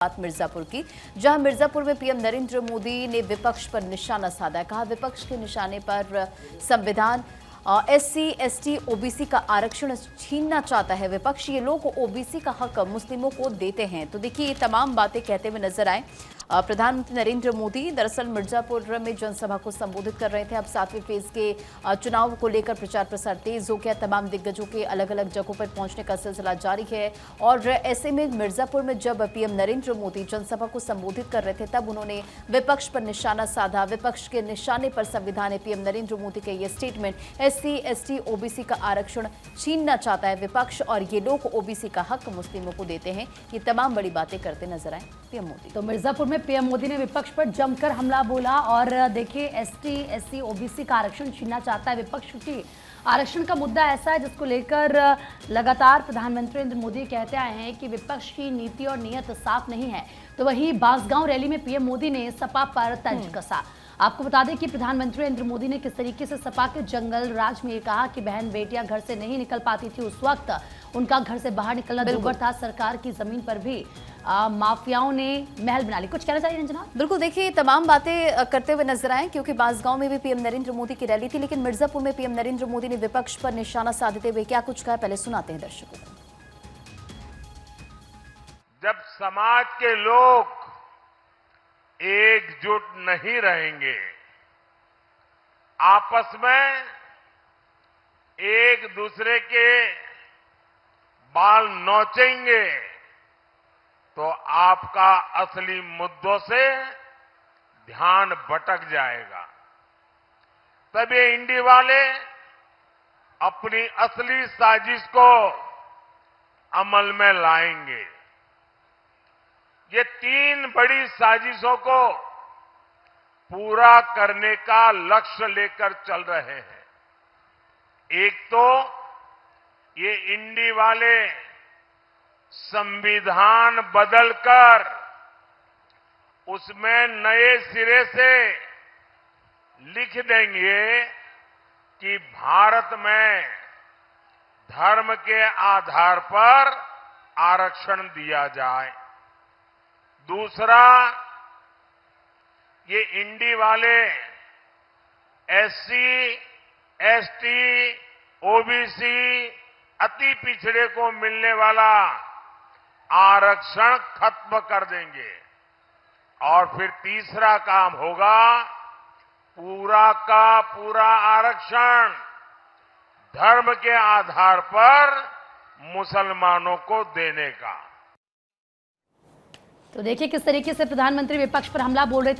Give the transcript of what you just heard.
बात मिर्जापुर की, जहां मिर्जापुर में पीएम नरेंद्र मोदी ने विपक्ष पर निशाना साधा। कहा विपक्ष के निशाने पर संविधान एससी, एसटी, ओबीसी का आरक्षण छीनना चाहता है विपक्ष। ये लोग ओबीसी का हक मुस्लिमों को देते हैं। तो देखिए ये तमाम बातें कहते हुए नजर आए प्रधानमंत्री नरेंद्र मोदी। दरअसल मिर्जापुर में जनसभा को संबोधित कर रहे थे। अब 7वें फेज के चुनाव को लेकर प्रचार प्रसार तेज हो गया। तमाम दिग्गजों के अलग अलग जगहों पर पहुंचने का सिलसिला जारी है। और ऐसे में मिर्जापुर में जब पीएम नरेंद्र मोदी जनसभा को संबोधित कर रहे थे तब उन्होंने विपक्ष पर निशाना साधा। विपक्ष के निशाने पर संविधान है। पीएम नरेंद्र मोदी के ये स्टेटमेंट, एससी, एसटी, ओबीसी का आरक्षण छीनना चाहता है विपक्ष और ये लोग ओबीसी का हक मुस्लिमों को देते हैं। ये तमाम बड़ी बातें करते नजर आए पीएम मोदी। तो मिर्जापुर में पीएम मोदी ने विपक्ष पर जमकर हमला बोला और देखिए एसटी, एससी, ओबीसी का आरक्षण छीनना चाहता है विपक्ष की। आरक्षण का मुद्दा ऐसा है जिसको लेकर लगातार प्रधानमंत्री नरेंद्र मोदी कहते आए हैं कि विपक्ष की नीति और नीयत साफ नहीं है। तो वहीं बांसगांव रैली में पीएम मोदी ने सपा पर तंज कसा। आपको बता दें कि प्रधानमंत्री नरेंद्र मोदी ने किस तरीके से सपा के जंगल राज में कहा कि बहन बेटियां घर से नहीं निकल पाती थी, उस वक्त उनका घर से बाहर निकलना दुर्भर था। सरकार की जमीन पर भी माफियाओं ने महल बना ली। कुछ कहना चाहिए रंजना? बिल्कुल, देखिए तमाम बातें करते हुए नजर आए क्योंकि बांसगांव में भी पीएम नरेंद्र मोदी की रैली थी, लेकिन मिर्जापुर में पीएम नरेंद्र मोदी ने विपक्ष पर निशाना साधते हुए क्या कुछ कहा, पहले सुनाते हैं दर्शकों को। जब समाज के लोग एकजुट नहीं रहेंगे, आपस में एक दूसरे के बाल नोचेंगे, तो आपका असली मुद्दों से ध्यान भटक जाएगा। तब ये इंडी वाले अपनी असली साजिश को अमल में लाएंगे। ये 3 बड़ी साजिशों को पूरा करने का लक्ष्य लेकर चल रहे हैं। एक तो ये इंडी वाले संविधान बदलकर उसमें नए सिरे से लिख देंगे कि भारत में धर्म के आधार पर आरक्षण दिया जाए। दूसरा, ये इंडी वाले एससी, एसटी, ओबीसी, अति पिछड़े को मिलने वाला आरक्षण खत्म कर देंगे। और फिर तीसरा काम होगा पूरा का पूरा आरक्षण धर्म के आधार पर मुसलमानों को देने का। तो देखिए किस तरीके से प्रधानमंत्री विपक्ष पर हमला बोल रहे थे।